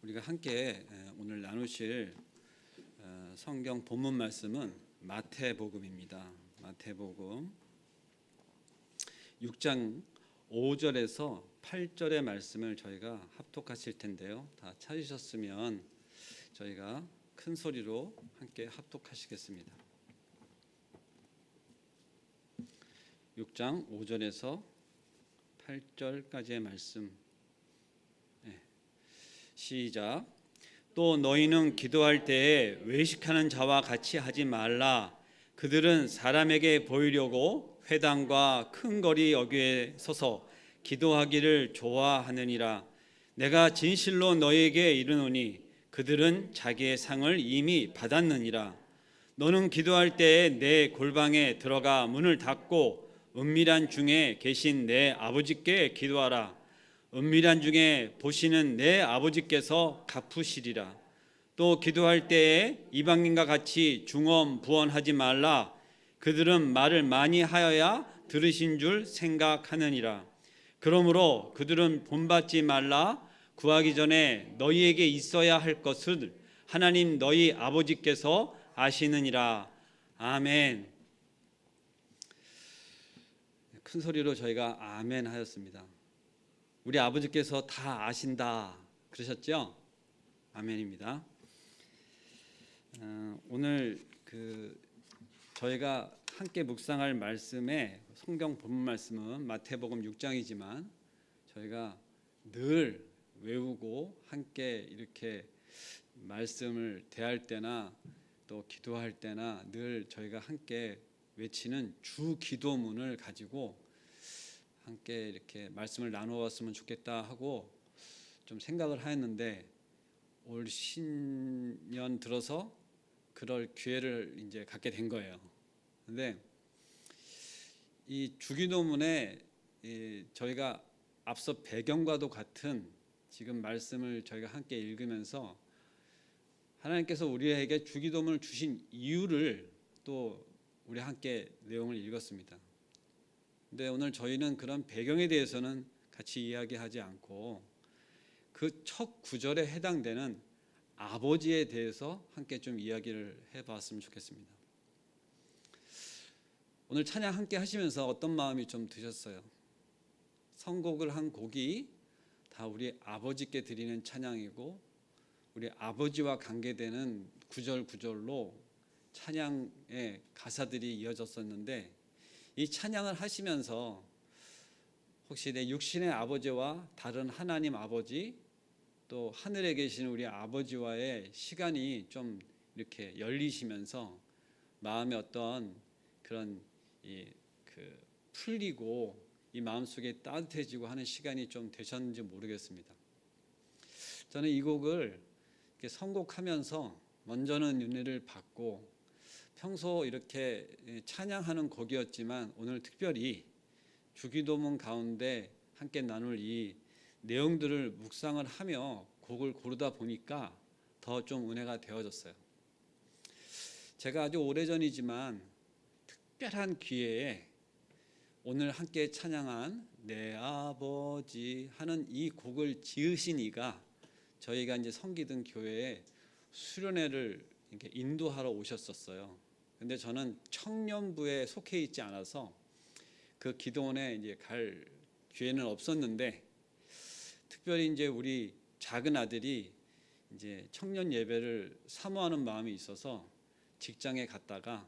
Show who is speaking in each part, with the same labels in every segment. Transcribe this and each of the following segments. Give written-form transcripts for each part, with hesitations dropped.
Speaker 1: 우리가 함께 오늘 나누실 성경 본문 말씀은 마태복음입니다. 마태복음 6장 5절에서 8절의 말씀을 저희가 합독하실 텐데요. 다 찾으셨으면 저희가 큰 소리로 함께 합독하시겠습니다. 6장 5절에서 8절까지의 말씀. 시작. 또 너희는 기도할 때에 외식하는 자와 같이 하지 말라. 그들은 사람에게 보이려고 회당과 큰 거리 여기에 서서 기도하기를 좋아하느니라. 내가 진실로 너희에게 이르노니 그들은 자기의 상을 이미 받았느니라. 너는 기도할 때에 내 골방에 들어가 문을 닫고 은밀한 중에 계신 내 아버지께 기도하라. 은밀한 중에 보시는 내 아버지께서 갚으시리라. 또 기도할 때에 이방인과 같이 중언부언하지 말라. 그들은 말을 많이 하여야 들으신 줄 생각하느니라. 그러므로 그들은 본받지 말라. 구하기 전에 너희에게 있어야 할 것을 하나님 너희 아버지께서 아시느니라. 아멘. 큰 소리로 저희가 아멘 하였습니다. 우리 아버지께서 다 아신다 그러셨죠? 아멘입니다. 오늘 저희가 함께 묵상할 말씀의 성경 본문 말씀은 마태복음 6장이지만 저희가 늘 외우고 함께 이렇게 말씀을 대할 때나 또 기도할 때나 늘 저희가 함께 외치는 주 기도문을 가지고 함께 이렇게 말씀을 나누었으면 좋겠다 하고 좀 생각을 하였는데 올 신년 들어서 그럴 기회를 이제 갖게 된 거예요. 근데 이 주기도문에 저희가 앞서 배경과도 같은 지금 말씀을 저희가 함께 읽으면서 하나님께서 우리에게 주기도문을 주신 이유를 또 우리 함께 내용을 읽었습니다. 근데 오늘 저희는 그런 배경에 대해서는 같이 이야기하지 않고 그 첫 구절에 해당되는 아버지에 대해서 함께 좀 이야기를 해봤으면 좋겠습니다. 오늘 찬양 함께 하시면서 어떤 마음이 좀 드셨어요? 선곡을 한 곡이 다 우리 아버지께 드리는 찬양이고 우리 아버지와 관계되는 구절 구절로 찬양의 가사들이 이어졌었는데 이 찬양을 하시면서 혹시 내 육신의 아버지와 다른 하나님 아버지 또 하늘에 계신 우리 아버지와의 시간이 좀 이렇게 열리시면서 마음에 어떤 그런 풀리고 이 마음속에 따뜻해지고 하는 시간이 좀 되셨는지 모르겠습니다. 저는 이 곡을 이렇게 선곡하면서 먼저는 은혜를 받고 평소 이렇게 찬양하는 곡이었지만 오늘 특별히 주기도문 가운데 함께 나눌 이 내용들을 묵상을 하며 곡을 고르다 보니까 더 좀 은혜가 되어졌어요. 제가 아주 오래전이지만 특별한 기회에 오늘 함께 찬양한 내 아버지 하는 이 곡을 지으신 이가 저희가 이제 섬기던 교회에 수련회를 이렇게 인도하러 오셨었어요. 근데 저는 청년부에 속해 있지 않아서 그 기도원에 이제 갈 기회는 없었는데 특별히 이제 우리 작은 아들이 이제 청년 예배를 사모하는 마음이 있어서 직장에 갔다가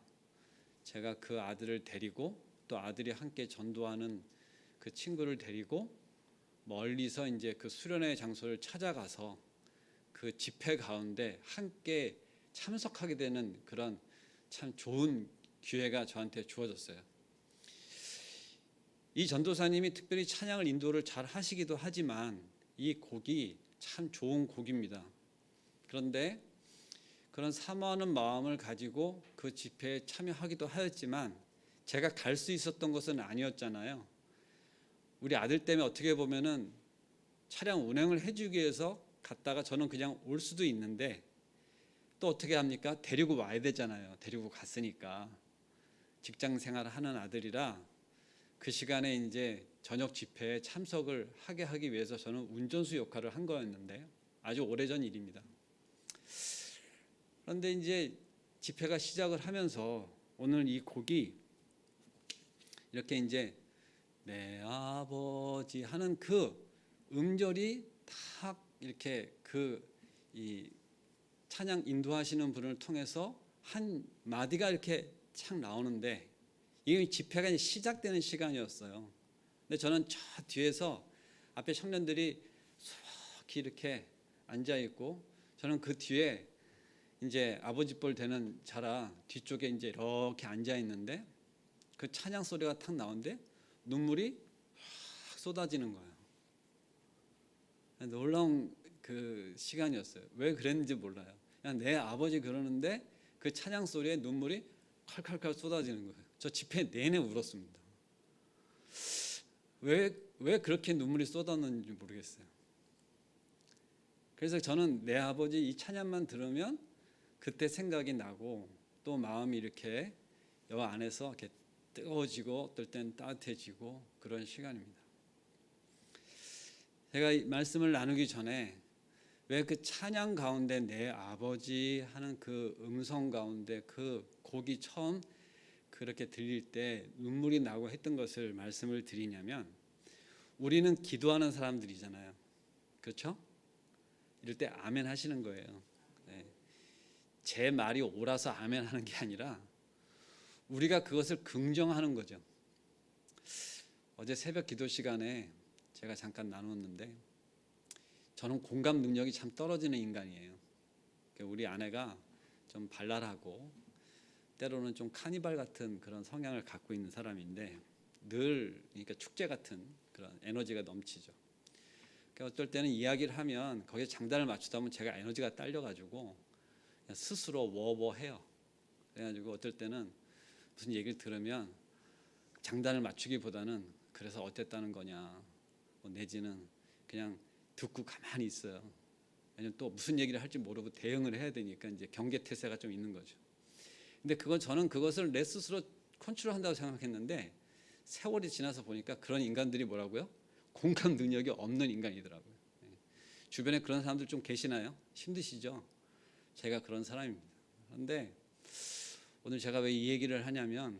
Speaker 1: 제가 그 아들을 데리고 또 아들이 함께 전도하는 그 친구를 데리고 멀리서 이제 그 수련회 장소를 찾아가서 그 집회 가운데 함께 참석하게 되는 그런 참 좋은 기회가 저한테 주어졌어요. 이 전도사님이 특별히 찬양을 인도를 잘 하시기도 하지만 이 곡이 참 좋은 곡입니다. 그런데 그런 사모하는 마음을 가지고 그 집회에 참여하기도 하였지만 제가 갈 수 있었던 것은 아니었잖아요. 우리 아들 때문에 어떻게 보면은 차량 운행을 해주기 위해서 갔다가 저는 그냥 올 수도 있는데 또 어떻게 합니까? 데리고 와야 되잖아요. 데리고 갔으니까. 직장 생활을 하는 아들이라 그 시간에 이제 저녁 집회에 참석을 하게 하기 위해서 저는 운전수 역할을 한 거였는데 아주 오래전 일입니다. 그런데 이제 집회가 시작을 하면서 오늘 이 곡이 이렇게 이제 내 아버지 하는 그 음절이 딱 이렇게 이 찬양 인도하시는 분을 통해서 한 마디가 이렇게 착 나오는데 이게 집회가 이제 시작되는 시간이었어요. 근데 저는 저 뒤에서 앞에 청년들이 수록히 이렇게 앉아 있고 저는 그 뒤에 이제 아버지 뻘 되는 자라 뒤쪽에 이제 이렇게 앉아 있는데 그 찬양 소리가 탁 나오는데 눈물이 확 쏟아지는 거예요. 놀라운 그 시간이었어요. 왜 그랬는지 몰라요. 그냥 내 아버지 그러는데 그 찬양 소리에 눈물이 칼칼칼 쏟아지는 거예요. 저 집회 내내 울었습니다. 왜 그렇게 눈물이 쏟았는지 모르겠어요. 그래서 저는 내 아버지 이 찬양만 들으면 그때 생각이 나고 또 마음이 이렇게 여 안에서 이렇게 뜨거워지고 어떨 땐 따뜻해지고 그런 시간입니다. 제가 이 말씀을 나누기 전에 왜 그 찬양 가운데 내 아버지 하는 그 음성 가운데 그 곡이 처음 그렇게 들릴 때 눈물이 나고 했던 것을 말씀을 드리냐면 우리는 기도하는 사람들이잖아요. 그렇죠? 이럴 때 아멘 하시는 거예요. 네. 제 말이 옳아서 아멘 하는 게 아니라 우리가 그것을 긍정하는 거죠. 어제 새벽 기도 시간에 제가 잠깐 나눴는데 저는 공감 능력이 참 떨어지는 인간이에요. 우리 아내가 좀 발랄하고 때로는 좀 카니발 같은 그런 성향을 갖고 있는 사람인데 늘 그러니까 축제 같은 그런 에너지가 넘치죠. 그러니까 어떨 때는 이야기를 하면 거기에 장단을 맞추다 보면 제가 에너지가 딸려가지고 그냥 스스로 워워해요. 그래가지고 어떨 때는 무슨 얘기를 들으면 장단을 맞추기보다는 그래서 어땠다는 거냐 내지는 그냥 듣고 가만히 있어요. 왜냐면 또 무슨 얘기를 할지 모르고 대응을 해야 되니까 이제 경계태세가 좀 있는 거죠. 근데 저는 그것을 내 스스로 컨트롤한다고 생각했는데 세월이 지나서 보니까 그런 인간들이 뭐라고요? 공감 능력이 없는 인간이더라고요. 주변에 그런 사람들 좀 계시나요? 힘드시죠? 제가 그런 사람입니다. 그런데 오늘 제가 왜 이 얘기를 하냐면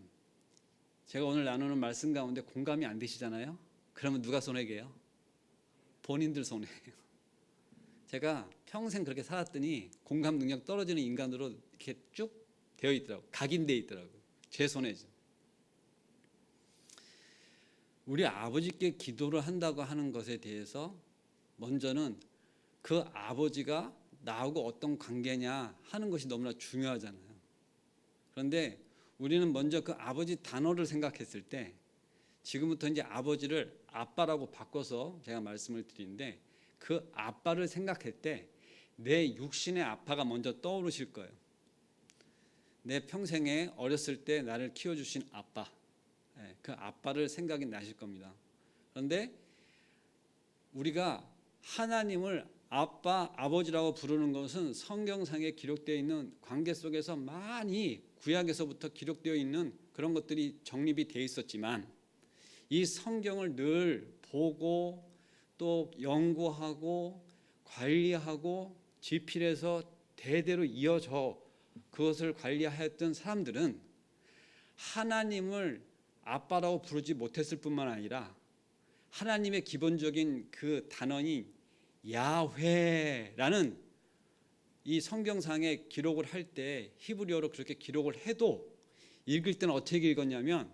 Speaker 1: 제가 오늘 나누는 말씀 가운데 공감이 안 되시잖아요. 그러면 누가 손해게요? 본인들 손해예요. 제가 평생 그렇게 살았더니 공감 능력 떨어지는 인간으로 이렇게 쭉 되어 있더라고요. 각인되어 있더라고요. 제 손해죠. 우리 아버지께 기도를 한다고 하는 것에 대해서 먼저는 그 아버지가 나하고 어떤 관계냐 하는 것이 너무나 중요하잖아요. 그런데 우리는 먼저 그 아버지 단어를 생각했을 때 지금부터 이제 아버지를 아빠라고 바꿔서 제가 말씀을 드리는데 그 아빠를 생각할 때 내 육신의 아빠가 먼저 떠오르실 거예요. 내 평생에 어렸을 때 나를 키워주신 아빠, 그 아빠를 생각이 나실 겁니다. 그런데 우리가 하나님을 아빠, 아버지라고 부르는 것은 성경상에 기록되어 있는 관계 속에서 많이 구약에서부터 기록되어 있는 그런 것들이 정립이 되어 있었지만 이 성경을 늘 보고 또 연구하고 관리하고 지필해서 대대로 이어져 그것을 관리하였던 사람들은 하나님을 아빠라고 부르지 못했을 뿐만 아니라 하나님의 기본적인 그 단어인 야훼라는 이 성경상에 기록을 할 때 히브리어로 그렇게 기록을 해도 읽을 때는 어떻게 읽었냐면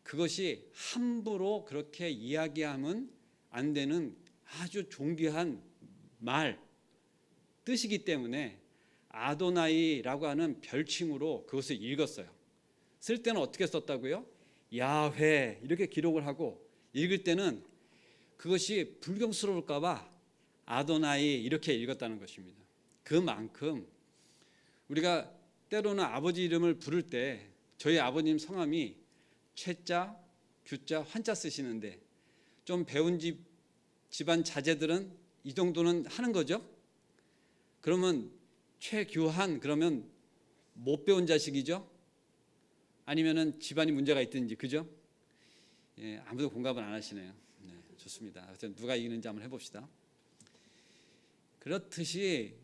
Speaker 1: 그것이 함부로 그렇게 이야기하면 안 되는 아주 존귀한 말 뜻이기 때문에 아도나이라고 하는 별칭으로 그것을 읽었어요. 쓸 때는 어떻게 썼다고요? 야훼 이렇게 기록을 하고 읽을 때는 그것이 불경스러울까 봐 아도나이 이렇게 읽었다는 것입니다. 그만큼 우리가 때로는 아버지 이름을 부를 때 저희 아버님 성함이 최자, 규자, 환자 쓰시는데 좀 배운 집안 자제들은 이 정도는 하는 거죠. 그러면 최규한 그러면 못 배운 자식이죠. 아니면은 집안이 문제가 있든지 그죠? 예, 아무도 공감을 안 하시네요. 네, 좋습니다. 누가 이기는지 한번 해봅시다. 그렇듯이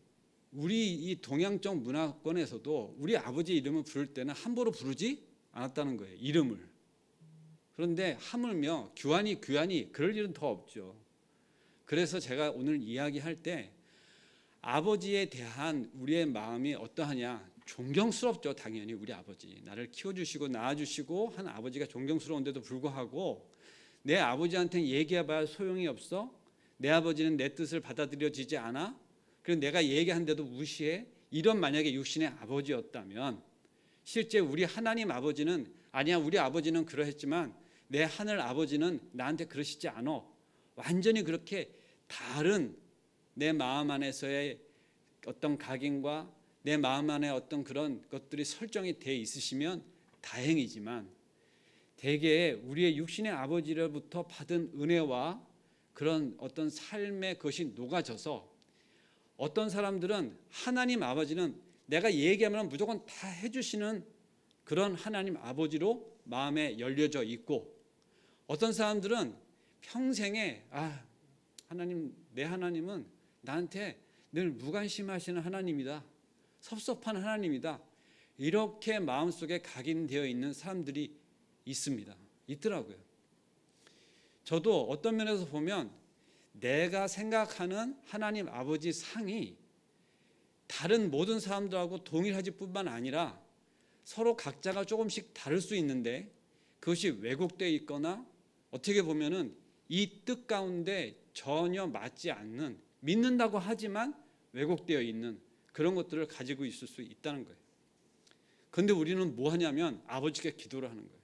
Speaker 1: 우리 이 동양 쪽 문화권에서도 우리 아버지 이름을 부를 때는 함부로 부르지 않았다는 거예요. 이름을. 그런데 하물며 규환이 그럴 일은 더 없죠. 그래서 제가 오늘 이야기할 때 아버지에 대한 우리의 마음이 어떠하냐, 존경스럽죠. 당연히 우리 아버지 나를 키워주시고 낳아주시고 한 아버지가 존경스러운데도 불구하고 내 아버지한테는 얘기해봐야 소용이 없어. 내 아버지는 내 뜻을 받아들여지지 않아. 그리고 내가 얘기한데도 무시해. 이런 만약에 육신의 아버지였다면 실제 우리 하나님 아버지는 아니야, 우리 아버지는 그러했지만 내 하늘 아버지는 나한테 그러시지 않아. 완전히 그렇게 다른 내 마음 안에서의 어떤 각인과 내 마음 안에 어떤 그런 것들이 설정이 돼 있으시면 다행이지만 대개 우리의 육신의 아버지로부터 받은 은혜와 그런 어떤 삶의 것이 녹아져서 어떤 사람들은 하나님 아버지는 내가 얘기하면 무조건 다 해주시는 그런 하나님 아버지로 마음에 열려져 있고, 어떤 사람들은 평생에 하나님, 내 하나님은 나한테 늘 무관심하시는 하나님이다, 섭섭한 하나님이다, 이렇게 마음속에 각인되어 있는 사람들이 있더라고요. 저도 어떤 면에서 보면 내가 생각하는 하나님 아버지 상이 다른 모든 사람들하고 동일하지 뿐만 아니라 서로 각자가 조금씩 다를 수 있는데 그것이 왜곡되어 있거나 어떻게 보면은 이 뜻 가운데 전혀 맞지 않는, 믿는다고 하지만 왜곡되어 있는 그런 것들을 가지고 있을 수 있다는 거예요. 그런데 우리는 뭐 하냐면 아버지께 기도를 하는 거예요.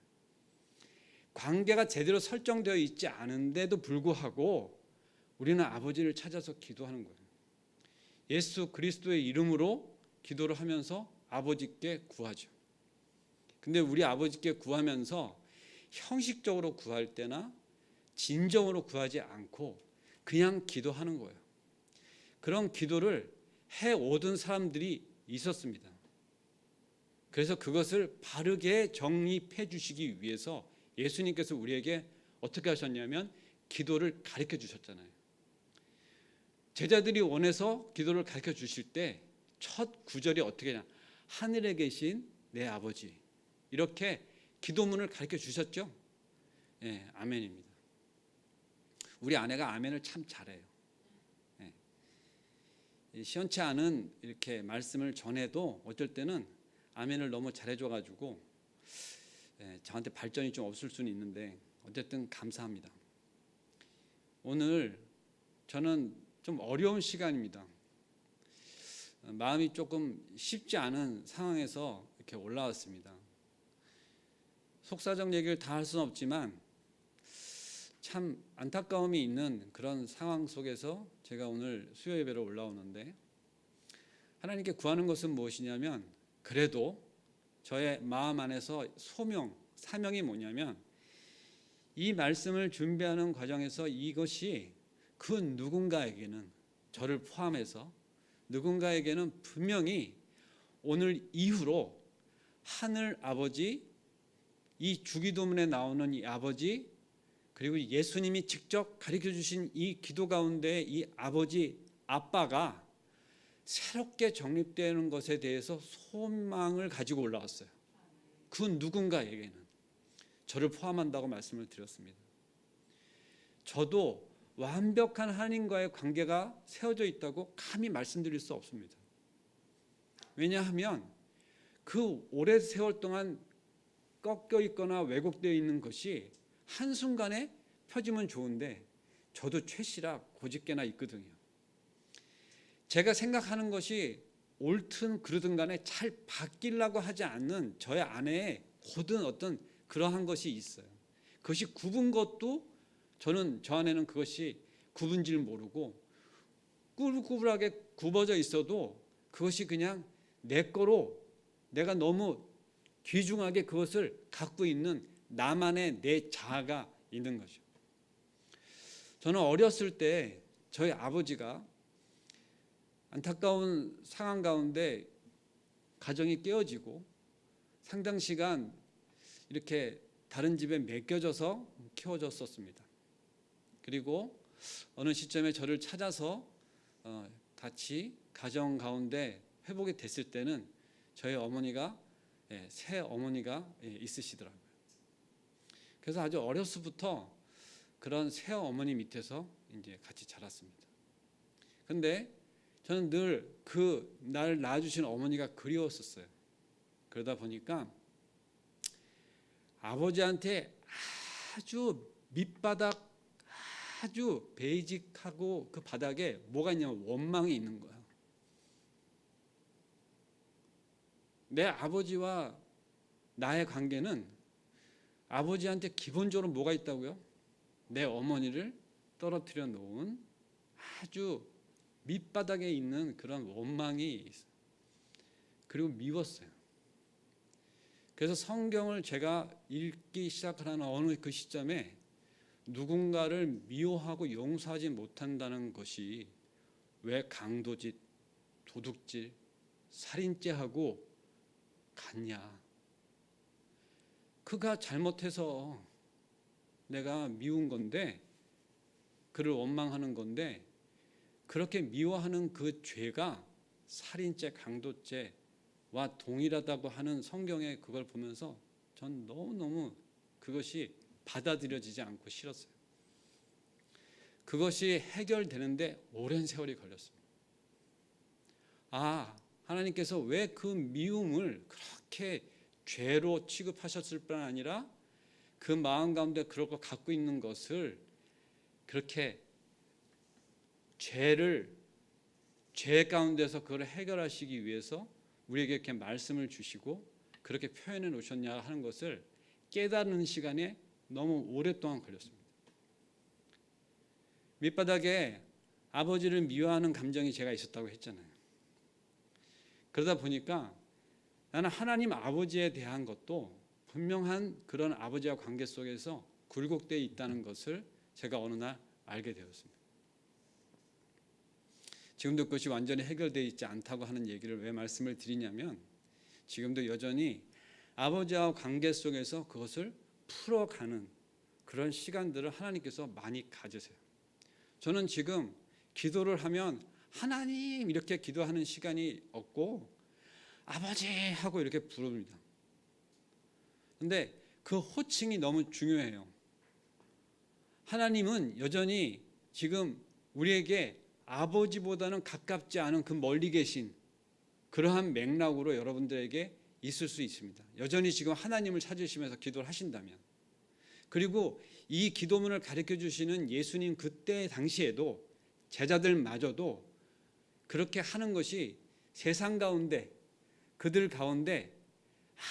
Speaker 1: 관계가 제대로 설정되어 있지 않은데도 불구하고 우리는 아버지를 찾아서 기도하는 거예요. 예수 그리스도의 이름으로 기도를 하면서 아버지께 구하죠. 근데 우리 아버지께 구하면서 형식적으로 구할 때나 진정으로 구하지 않고 그냥 기도하는 거예요. 그런 기도를 해오던 사람들이 있었습니다. 그래서 그것을 바르게 정립해 주시기 위해서 예수님께서 우리에게 어떻게 하셨냐면 기도를 가르쳐 주셨잖아요. 제자들이 원해서 기도를 가르쳐 주실 때 첫 구절이 어떻게 하냐, 하늘에 계신 내 아버지, 이렇게 기도문을 가르쳐 주셨죠. 예, 아멘입니다. 우리 아내가 아멘을 참 잘해요. 예. 시원치 않은 이렇게 말씀을 전해도 어쩔 때는 아멘을 너무 잘해줘가지고 저한테 발전이 좀 없을 수는 있는데 어쨌든 감사합니다. 오늘 저는 좀 어려운 시간입니다. 마음이 조금 쉽지 않은 상황에서 이렇게 올라왔습니다. 속사정 얘기를 다 할 수는 없지만 참 안타까움이 있는 그런 상황 속에서 제가 오늘 수요 예배로 올라오는데, 하나님께 구하는 것은 무엇이냐면, 그래도 저의 마음 안에서 사명이 뭐냐면, 이 말씀을 준비하는 과정에서 이것이 그 누군가에게는, 저를 포함해서 누군가에게는 분명히 오늘 이후로 하늘 아버지, 이 주기도문에 나오는 이 아버지, 그리고 예수님이 직접 가르쳐 주신 이 기도 가운데 이 아버지, 아빠가 새롭게 정립되는 것에 대해서 소망을 가지고 올라왔어요. 그 누군가에게는, 저를 포함한다고 말씀을 드렸습니다. 저도 완벽한 하나님과의 관계가 세워져 있다고 감히 말씀드릴 수 없습니다. 왜냐하면 그 오랜 세월 동안 꺾여 있거나 왜곡되어 있는 것이 한순간에 펴지면 좋은데 저도 최씨라 고집게나 있거든요. 제가 생각하는 것이 옳든 그르든 간에 잘 바뀌려고 하지 않는 저의 안에 고든 어떤 그러한 것이 있어요. 그것이 굽은 것도 저는 저 안에는 그것이 굽은 줄 모르고, 꾸불꾸불하게 굽어져 있어도 그것이 그냥 내 거로 내가 너무 귀중하게 그것을 갖고 있는 나만의 내 자아가 있는 거죠. 저는 어렸을 때 저희 아버지가 안타까운 상황 가운데 가정이 깨어지고 상당 시간 이렇게 다른 집에 맡겨져서 키워졌었습니다. 그리고 어느 시점에 저를 찾아서 같이 가정 가운데 회복이 됐을 때는 저희 어머니가 새 어머니가 있으시더라고요. 그래서 아주 어려서부터 그런 새 어머니 밑에서 이제 같이 자랐습니다. 근데 저는 늘 그 날 낳아주신 어머니가 그리웠었어요. 그러다 보니까 아버지한테 아주 밑바닥 아주 베이직하고 그 바닥에 뭐가 있냐면 원망이 있는 거야. 내 아버지와 나의 관계는 아버지한테 기본적으로 뭐가 있다고요? 내 어머니를 떨어뜨려 놓은 아주 밑바닥에 있는 그런 원망이 있어요. 그리고 미웠어요. 그래서 성경을 제가 읽기 시작하는 어느 그 시점에 누군가를 미워하고 용서하지 못한다는 것이 왜 강도짓, 도둑질, 살인죄하고 같냐? 그가 잘못해서 내가 미운 건데, 그를 원망하는 건데, 그렇게 미워하는 그 죄가 살인죄, 강도죄와 동일하다고 하는 성경의 그걸 보면서 전 너무너무 그것이 받아들여지지 않고 싫었어요. 그것이 해결되는데 오랜 세월이 걸렸습니다. 하나님께서 왜 그 미움을 그렇게 죄로 취급하셨을 뿐 아니라 그 마음 가운데 그럴 거 갖고 있는 것을 그렇게 죄 가운데서 그걸 해결하시기 위해서 우리에게 이렇게 말씀을 주시고 그렇게 표현해 놓으셨냐 하는 것을 깨닫는 시간에 너무 오랫동안 걸렸습니다. 밑바닥에 아버지를 미워하는 감정이 제가 있었다고 했잖아요. 그러다 보니까 나는 하나님 아버지에 대한 것도 분명한 그런 아버지와 관계 속에서 굴곡되어 있다는 것을 제가 어느 날 알게 되었습니다. 지금도 그것이 완전히 해결되어 있지 않다고 하는 얘기를 왜 말씀을 드리냐면, 지금도 여전히 아버지와 관계 속에서 그것을 풀어가는 그런 시간들을 하나님께서 많이 가지세요. 저는 지금 기도를 하면 하나님 이렇게 기도하는 시간이 없고 아버지 하고 이렇게 부릅니다. 근데 그 호칭이 너무 중요해요. 하나님은 여전히 지금 우리에게 아버지보다는 가깝지 않은 그 멀리 계신 그러한 맥락으로 여러분들에게 있을 수 있습니다. 여전히 지금 하나님을 찾으시면서 기도를 하신다면, 그리고 이 기도문을 가르쳐 주시는 예수님 그때 당시에도 제자들마저도 그렇게 하는 것이 세상 가운데 그들 가운데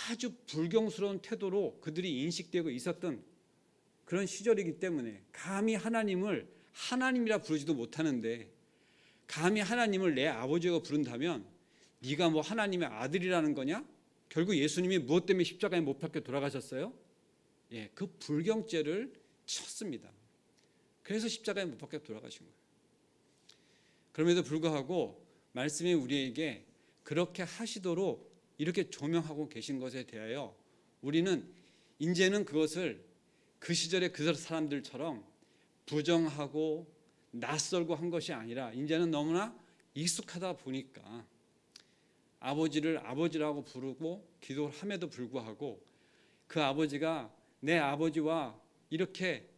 Speaker 1: 아주 불경스러운 태도로 그들이 인식되고 있었던 그런 시절이기 때문에 감히 하나님을 하나님이라 부르지도 못하는데 감히 하나님을 내 아버지가 부른다면 네가 뭐 하나님의 아들이라는 거냐? 결국 예수님이 무엇 때문에 십자가에 못 박혀 돌아가셨어요? 그 불경죄를 쳤습니다. 그래서 십자가에 못 박혀 돌아가신 거예요. 그럼에도 불구하고 말씀이 우리에게 그렇게 하시도록 이렇게 조명하고 계신 것에 대하여 우리는 이제는 그것을 그 시절의 그 사람들처럼 부정하고 낯설고 한 것이 아니라 이제는 너무나 익숙하다 보니까 아버지를 아버지라고 부르고 기도를 함에도 불구하고 그 아버지가 내 아버지와 이렇게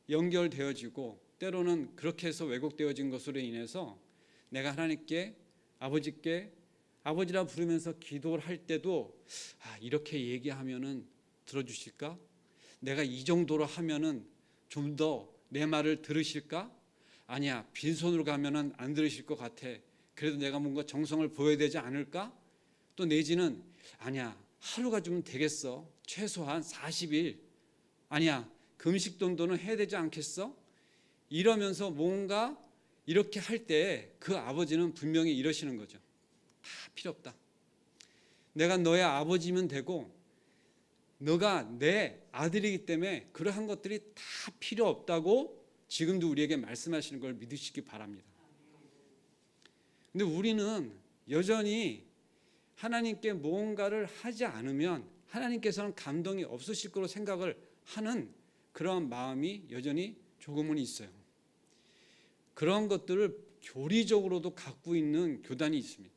Speaker 1: 연결되어지고 때로는 그렇게 해서 왜곡되어진 것으로 인해서 내가 하나님께 아버지께 아버지라 부르면서 기도를 할 때도 이렇게 얘기하면은 들어주실까? 내가 이 정도로 하면은 좀 더 내 말을 들으실까? 아니야, 빈손으로 가면은 안 들으실 것 같아. 그래도 내가 뭔가 정성을 보여야 되지 않을까? 또 내지는 아니야, 하루가 좀 되겠어. 최소한 40일. 아니야, 금식 정도는 해야 되지 않겠어? 이러면서 뭔가 이렇게 할 때 그 아버지는 분명히 이러시는 거죠. 다 필요 없다. 내가 너의 아버지면 되고 너가 내 아들이기 때문에 그러한 것들이 다 필요 없다고 지금도 우리에게 말씀하시는 걸 믿으시기 바랍니다. 근데 우리는 여전히 하나님께 무언가를 하지 않으면 하나님께서는 감동이 없으실 거로 생각을 하는 그런 마음이 여전히 조금은 있어요. 그런 것들을 교리적으로도 갖고 있는 교단이 있습니다.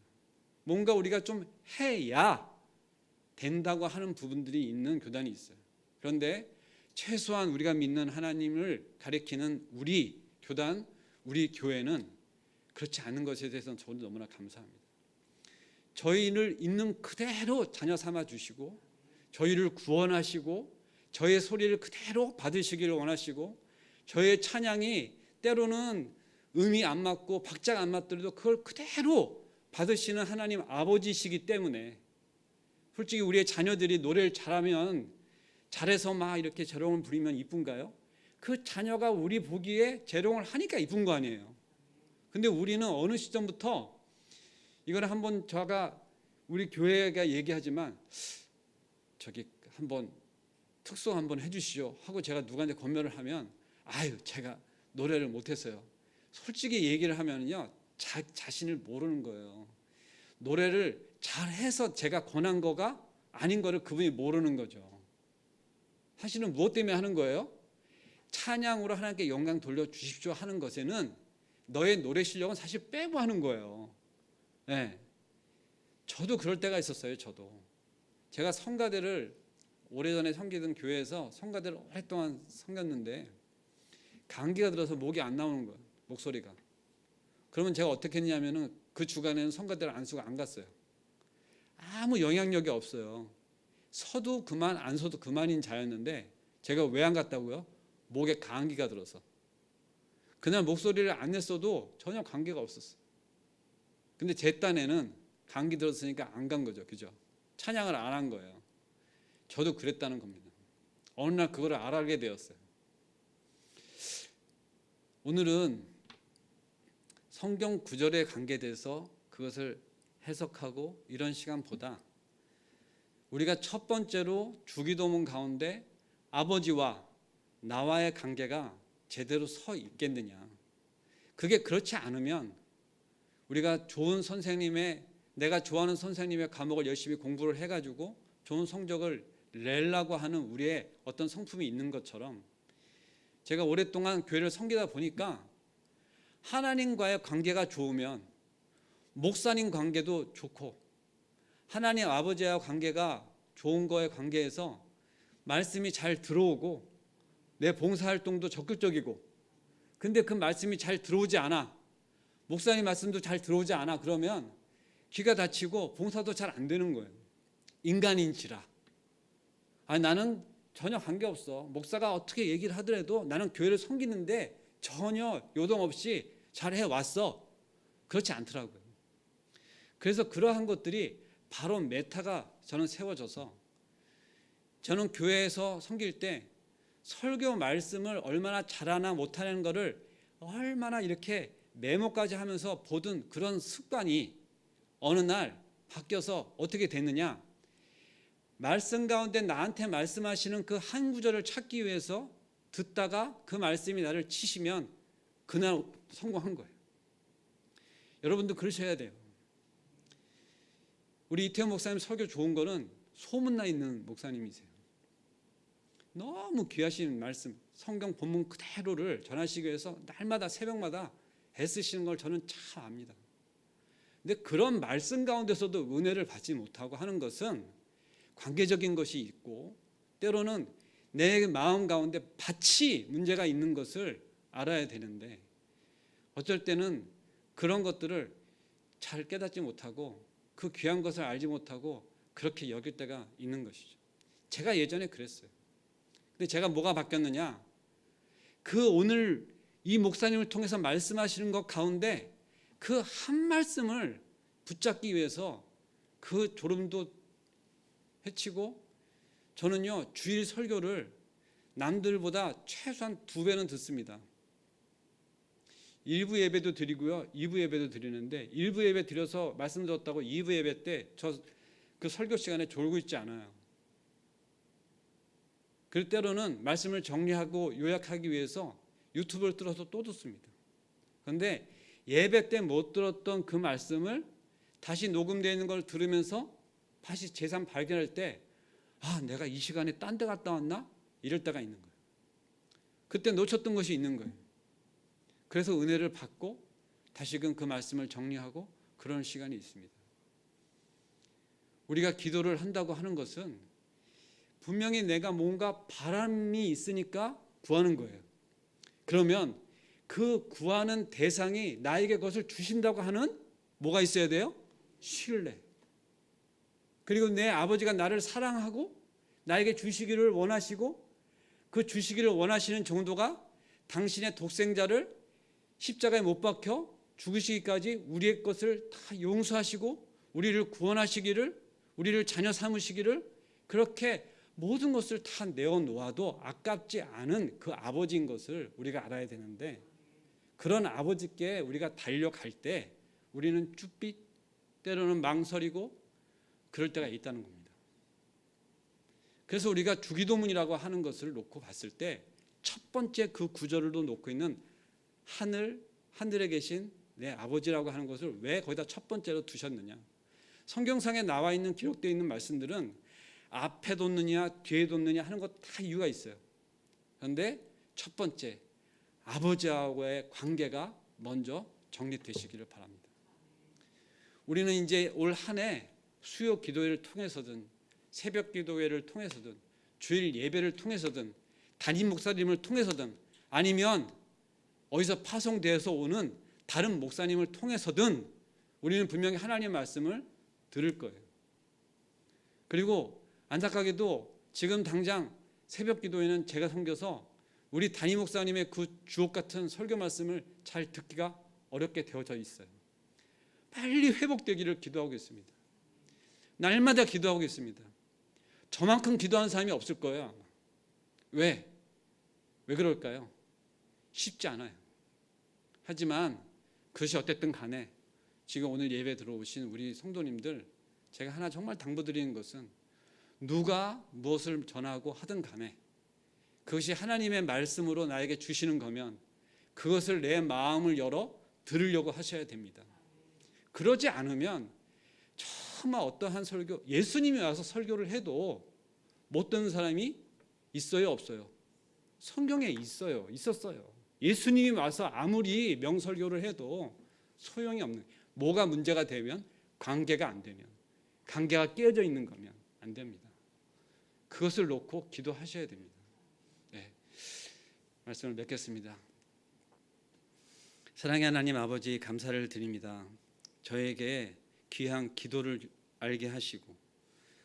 Speaker 1: 뭔가 우리가 좀 해야 된다고 하는 부분들이 있는 교단이 있어요. 그런데 최소한 우리가 믿는 하나님을 가리키는 우리 교단, 우리 교회는 그렇지 않은 것에 대해서는 저도 너무나 감사합니다. 저희를 있는 그대로 자녀 삼아 주시고 저희를 구원하시고 저의 소리를 그대로 받으시기를 원하시고 저의 찬양이 때로는 음이 안 맞고 박자가 안 맞더라도 그걸 그대로 받으시는 하나님 아버지시기 때문에 솔직히 우리의 자녀들이 노래를 잘하면 잘해서 막 이렇게 재롱을 부리면 이쁜가요? 그 자녀가 우리 보기에 재롱을 하니까 이쁜 거 아니에요. 근데 우리는 어느 시점부터 이거는 한번 제가 우리 교회가 얘기하지만 저기 한번 특송 한번 해주시죠 하고 제가 누구한테 권면을 하면 아유 제가 노래를 못했어요. 솔직히 얘기를 하면요 자신을 모르는 거예요. 노래를 잘해서 제가 권한 거가 아닌 거를 그분이 모르는 거죠. 사실은 무엇 때문에 하는 거예요? 찬양으로 하나님께 영광 돌려주십시오 하는 것에는 너의 노래 실력은 사실 빼고 하는 거예요. 네. 저도 그럴 때가 있었어요. 제가 성가대를 오래전에 섬기던 교회에서 성가대를 오랫동안 섬겼는데 감기가 들어서 목이 안 나오는 거예요. 목소리가. 그러면 제가 어떻게 했냐면은 그 주간에는 성가대를 안 쓰고 안 갔어요. 아무 영향력이 없어요. 서도 그만 안 서도 그만인 자였는데 제가 왜 안 갔다고요? 목에 감기가 들어서. 그날 목소리를 안 냈어도 전혀 관계가 없었어요. 근데 제 딴에는 감기 들었으니까 안 간 거죠. 그죠? 찬양을 안 한 거예요. 저도 그랬다는 겁니다. 어느 날 그걸 알게 되었어요. 오늘은 성경 구절에 관계돼서 그것을 해석하고 이런 시간보다 우리가 첫 번째로 주기도문 가운데 아버지와 나와의 관계가 제대로 서 있겠느냐. 그게 그렇지 않으면 우리가 좋은 선생님의 내가 좋아하는 선생님의 과목을 열심히 공부를 해가지고 좋은 성적을 내려고 하는 우리의 어떤 성품이 있는 것처럼 제가 오랫동안 교회를 섬기다 보니까 하나님과의 관계가 좋으면 목사님 관계도 좋고 하나님 아버지와 관계가 좋은 거에 관계해서 말씀이 잘 들어오고 내 봉사활동도 적극적이고 근데 그 말씀이 잘 들어오지 않아 목사님 말씀도 잘 들어오지 않아 그러면 귀가 닫히고 봉사도 잘 안 되는 거예요. 인간인지라 나는 전혀 관계없어. 목사가 어떻게 얘기를 하더라도 나는 교회를 섬기는데 전혀 요동 없이 잘 해왔어. 그렇지 않더라고요. 그래서 그러한 것들이 바로 메타가 저는 세워져서 저는 교회에서 섬길 때 설교 말씀을 얼마나 잘하나 못하는 거를 얼마나 이렇게 메모까지 하면서 보던 그런 습관이 어느 날 바뀌어서 어떻게 됐느냐. 말씀 가운데 나한테 말씀하시는 그 한 구절을 찾기 위해서 듣다가 그 말씀이 나를 치시면 그날 성공한 거예요. 여러분도 그러셔야 돼요. 우리 이태원 목사님 설교 좋은 거는 소문나 있는 목사님이세요. 너무 귀하신 말씀, 성경 본문 그대로를 전하시기 위해서 날마다 새벽마다 애쓰시는 걸 저는 참 압니다. 근데 그런 말씀 가운데서도 은혜를 받지 못하고 하는 것은 관계적인 것이 있고 때로는 내 마음 가운데 밭이 문제가 있는 것을 알아야 되는데 어쩔 때는 그런 것들을 잘 깨닫지 못하고 그 귀한 것을 알지 못하고 그렇게 여길 때가 있는 것이죠. 제가 예전에 그랬어요. 근데 제가 뭐가 바뀌었느냐? 그 오늘 이 목사님을 통해서 말씀하시는 것 가운데 그 한 말씀을 붙잡기 위해서 그 졸음도 해치고 저는요 주일 설교를 남들보다 최소한 2배는 듣습니다. 1부 예배도 드리고요 2부 예배도 드리는데 1부 예배 드려서 말씀 드렸다고 2부 예배 때 저 그 설교 시간에 졸고 있지 않아요. 그럴 때로는 말씀을 정리하고 요약하기 위해서 유튜브를 틀어서 또 듣습니다. 그런데 예배 때 못 들었던 그 말씀을 다시 녹음되어 있는 걸 들으면서 다시 제3 발견할 때 내가 이 시간에 딴 데 갔다 왔나? 이럴 때가 있는 거예요. 그때 놓쳤던 것이 있는 거예요. 그래서 은혜를 받고 다시금 그 말씀을 정리하고 그런 시간이 있습니다. 우리가 기도를 한다고 하는 것은 분명히 내가 뭔가 바람이 있으니까 구하는 거예요. 그러면 그 구하는 대상이 나에게 그것을 주신다고 하는 뭐가 있어야 돼요? 신뢰. 그리고 내 아버지가 나를 사랑하고 나에게 주시기를 원하시고 그 주시기를 원하시는 정도가 당신의 독생자를 십자가에 못 박혀 죽으시기까지 우리의 것을 다 용서하시고 우리를 구원하시기를, 우리를 자녀 삼으시기를, 그렇게 모든 것을 다 내어놓아도 아깝지 않은 그 아버지인 것을 우리가 알아야 되는데, 그런 아버지께 우리가 달려갈 때 우리는 쭈삣, 때로는 망설이고 그럴 때가 있다는 겁니다. 그래서 우리가 주기도문이라고 하는 것을 놓고 봤을 때 첫 번째 그 구절을도 놓고 있는 하늘에 계신 내 아버지라고 하는 것을 왜 거기다 첫 번째로 두셨느냐. 성경상에 나와 있는 기록되어 있는 말씀들은 앞에 뒀느냐 뒤에 뒀느냐 하는 것 다 이유가 있어요. 그런데 첫 번째 아버지하고의 관계가 먼저 정립되시기를 바랍니다. 우리는 이제 올 한 해 수요 기도회를 통해서든 새벽 기도회를 통해서든 주일 예배를 통해서든 담임 목사님을 통해서든 아니면 어디서 파송되어서 오는 다른 목사님을 통해서든 우리는 분명히 하나님의 말씀을 들을 거예요. 그리고 안타깝게도 지금 당장 새벽 기도회는 제가 섬겨서 우리 담임 목사님의 그 주옥 같은 설교 말씀을 잘 듣기가 어렵게 되어져 있어요. 빨리 회복되기를 기도하고 있습니다. 날마다 기도하고 있습니다. 저만큼 기도하는 사람이 없을 거예요, 아마. 왜 그럴까요? 쉽지 않아요. 하지만 그것이 어쨌든 간에 지금 오늘 예배 들어오신 우리 성도님들, 제가 하나 정말 당부드리는 것은 누가 무엇을 전하고 하든 간에 그것이 하나님의 말씀으로 나에게 주시는 거면 그것을 내 마음을 열어 들으려고 하셔야 됩니다. 그러지 않으면 정말 어떠한 설교, 예수님이 와서 설교를 해도 못 듣는 사람이 있어요, 없어요? 성경에 있었어요. 예수님이 와서 아무리 명설교를 해도 소용이 없는, 뭐가 문제가 되면, 관계가 안 되면, 관계가 깨어져 있는 거면 안 됩니다. 그것을 놓고 기도하셔야 됩니다. 네, 말씀을 맺겠습니다. 사랑의 하나님 아버지, 감사를 드립니다. 저에게 귀한 기도를 알게 하시고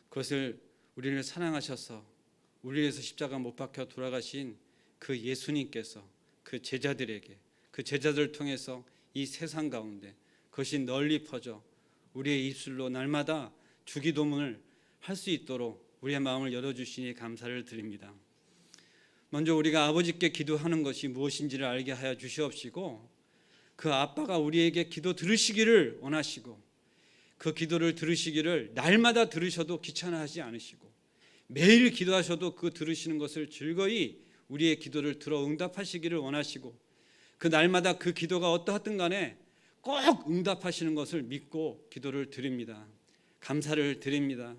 Speaker 1: 그것을 우리를 사랑하셔서 우리를 위해서 십자가 못 박혀 돌아가신 그 예수님께서 그 제자들에게, 그 제자들을 통해서 이 세상 가운데 그것이 널리 퍼져 우리의 입술로 날마다 주기도문을 할 수 있도록 우리의 마음을 열어주시니 감사를 드립니다. 먼저 우리가 아버지께 기도하는 것이 무엇인지를 알게 하여 주시옵시고 그 아빠가 우리에게 기도 들으시기를 원하시고 그 기도를 들으시기를 날마다 들으셔도 귀찮아하지 않으시고 매일 기도하셔도 그 들으시는 것을 즐거이 우리의 기도를 들어 응답하시기를 원하시고 그 날마다 그 기도가 어떠하든 간에 꼭 응답하시는 것을 믿고 기도를 드립니다. 감사를 드립니다.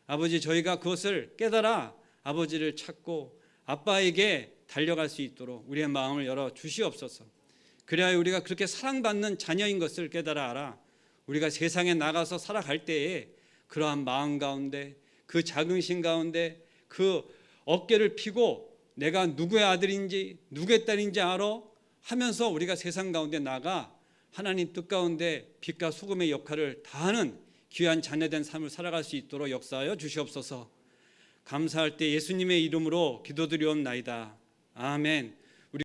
Speaker 1: 아버지, 저희가 그것을 깨달아 아버지를 찾고 아빠에게 달려갈 수 있도록 우리의 마음을 열어 주시옵소서. 그래야 우리가 그렇게 사랑받는 자녀인 것을 깨달아 알아 우리가 세상에 나가서 살아갈 때에 그러한 마음 가운데, 그 자긍심 가운데 그 어깨를 펴고 내가 누구의 아들인지 누구의 딸인지 알아 하면서 우리가 세상 가운데 나가 하나님 뜻 가운데 빛과 소금의 역할을 다하는 귀한 자녀된 삶을 살아갈 수 있도록 역사하여 주시옵소서. 감사할 때 예수님의 이름으로 기도드리옵나이다. 아멘.